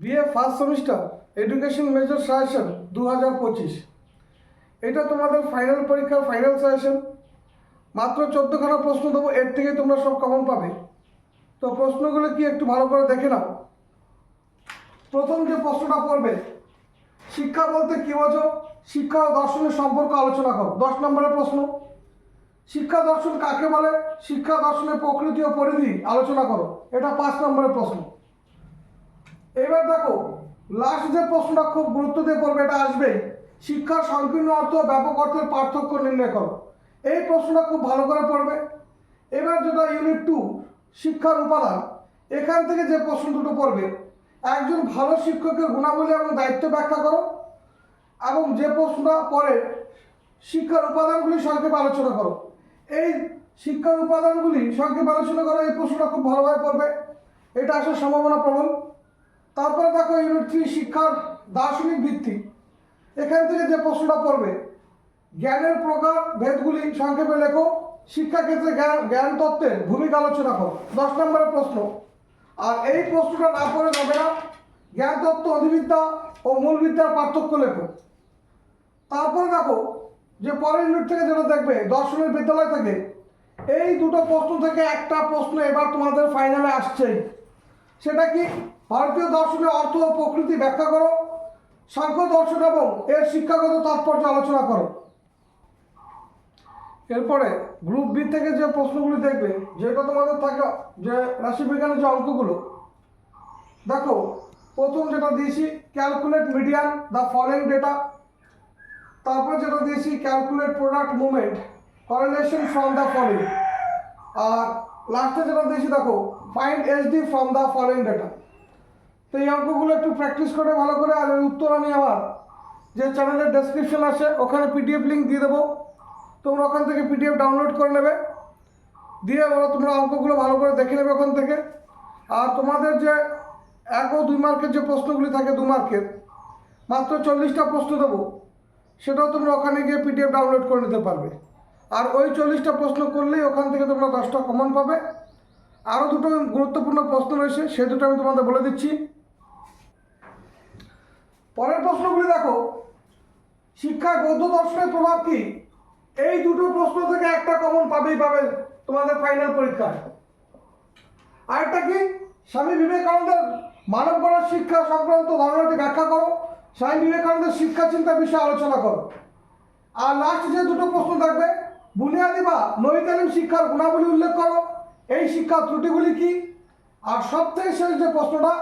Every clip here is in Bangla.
BA first semester education major suggestion 2025। এটা তোমাদের ফাইনাল পরীক্ষার ফাইনাল সাজেশন। মাত্র 14খানা প্রশ্ন দেবো, এর থেকে তোমরা সব কমন পাবে। তো প্রশ্নগুলো কি একটু ভালো করে দেখে নাও। প্রথম যে প্রশ্নটা পড়বে, শিক্ষা বলতে কী বোঝো? শিক্ষা ও দর্শনের সম্পর্ক আলোচনা করো। 10 নম্বরের প্রশ্ন। শিক্ষা দর্শন কাকে বলে? শিক্ষা দর্শনের প্রকৃতি ও পরিধি আলোচনা করো। এটা 5 নম্বরের প্রশ্ন। এবার দেখো, লাস্ট যে প্রশ্নটা খুব গুরুত্ব দিয়ে পড়বে, এটা আসবে, শিক্ষার সংকীর্ণ অর্থ ও ব্যাপক অর্থের পার্থক্য নির্ণয় করো। এই প্রশ্নটা খুব ভালো করে পড়বে। এবার যেটা ইউনিট 2 শিক্ষার উপাদান, এখান থেকে যে প্রশ্ন দুটো পড়বে, একজন ভালো শিক্ষকের গুণাবলী এবং দায়িত্ব ব্যাখ্যা করো। এবং যে প্রশ্নটা পড়ে, শিক্ষার উপাদানগুলি সংক্ষেপে আলোচনা করো। এই শিক্ষার উপাদানগুলি সংক্ষেপে আলোচনা করো, এই প্রশ্নটা খুব ভালোভাবে পড়বে, এটা আসার সম্ভাবনা প্রবল। তারপরে দেখো ইউনিট 3 শিক্ষার দার্শনিক ভিত্তি, এখান থেকে যে প্রশ্নটা পড়বে, জ্ঞানের প্রকার ভেদগুলি সংক্ষেপে লেখো। শিক্ষাক্ষেত্রে জ্ঞান তত্ত্বের ভূমিকা আলোচনা করো। 10 নম্বরের প্রশ্ন। আর এই প্রশ্নটা না পড়ে যাবে না, জ্ঞান তত্ত্ব, অধিবিদ্যা ও মূল বিদ্যার পার্থক্য লেখো। তারপরে দেখো যে পরের ইউনিট থেকে যেটা দেখবে, দর্শনের বিদ্যালয় থেকে, এই দুটো প্রশ্ন থেকে একটা প্রশ্ন এবার তোমাদের ফাইনালে আসছেই। সেটা কি? ভারতীয় দর্শনের অর্থ ও প্রকৃতি ব্যাখ্যা করো। সাংখ্য দর্শন এবং এর শিক্ষাগত তাৎপর্য আলোচনা করো। এরপরে গ্রুপ বি থেকে যে প্রশ্নগুলি দেখবে, যেটা তোমাদের থাকে যে রাশিবিজ্ঞানের যে অঙ্কগুলো, দেখো প্রথম যেটা দিয়েছি, calculate median the following data. তারপর যেটা দিয়েছি, calculate product movement correlation from the following. আর লাস্টে যেটা দিয়েছি দেখো, find SD from the following data. তো এই অঙ্কগুলো একটু প্র্যাকটিস করে ভালো করে। আর এর উত্তর আমি আমার যে চ্যানেলের ডেসক্রিপশন আছে ওখানে পিডিএফ লিঙ্ক দিয়ে দেবো, তোমরা ওখান থেকে পিডিএফ ডাউনলোড করে নেবে, দিয়ে তোমরা অঙ্কগুলো ভালো করে দেখে নেবে ওখান থেকে। আর তোমাদের যে 1 ও 2 মার্কের যে প্রশ্নগুলি থাকে, 2 মার্কের মাত্র 40টা প্রশ্ন দেবো, সেটাও তোমরা ওখানে গিয়ে পিডিএফ ডাউনলোড করে নিতে পারবে। আর ওই 40টা প্রশ্ন করলেই ওখান থেকে তোমরা 10টা কমন পাবে। আরও দুটো গুরুত্বপূর্ণ প্রশ্ন রয়েছে, সে দুটো আমি তোমাদের বলে দিচ্ছি। পরের প্রশ্নগুলি দেখো, শিক্ষায় বৌদ্ধ দর্শনের প্রভাব কি? এই দুটো প্রশ্ন থেকে একটা কমন পাবেই পাবে তোমাদের ফাইনাল পরীক্ষায়। আরেকটা কি, স্বামী বিবেকানন্দের মানব গড়ার শিক্ষা সংক্রান্ত ধারণাটি ব্যাখ্যা করো। স্বামী বিবেকানন্দের শিক্ষা চিন্তা বিষয়ে আলোচনা করো। আর লাস্ট যে দুটো প্রশ্ন থাকবে, বুনিয়াদি বা নৈতিক শিক্ষার গুণাবলী উল্লেখ করো। এই শিক্ষার ত্রুটিগুলি কি? আর সবথেকে শেষ যে প্রশ্নটা,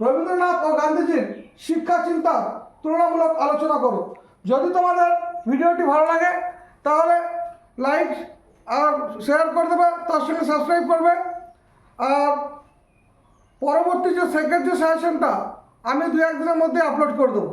রবীন্দ্রনাথ ও গান্ধীজির শিক্ষা চিন্তার তুলনামূলক আলোচনা করো। যদি তোমাদের ভিডিওটি ভালো লাগে তাহলে লাইক আর শেয়ার করে দেবে, তার সঙ্গে সাবস্ক্রাইব করবে। আর পরবর্তী যে সেকেন্ড যে সাজেশনটা আমি 2-1 দিনের মধ্যে আপলোড করে দেবো।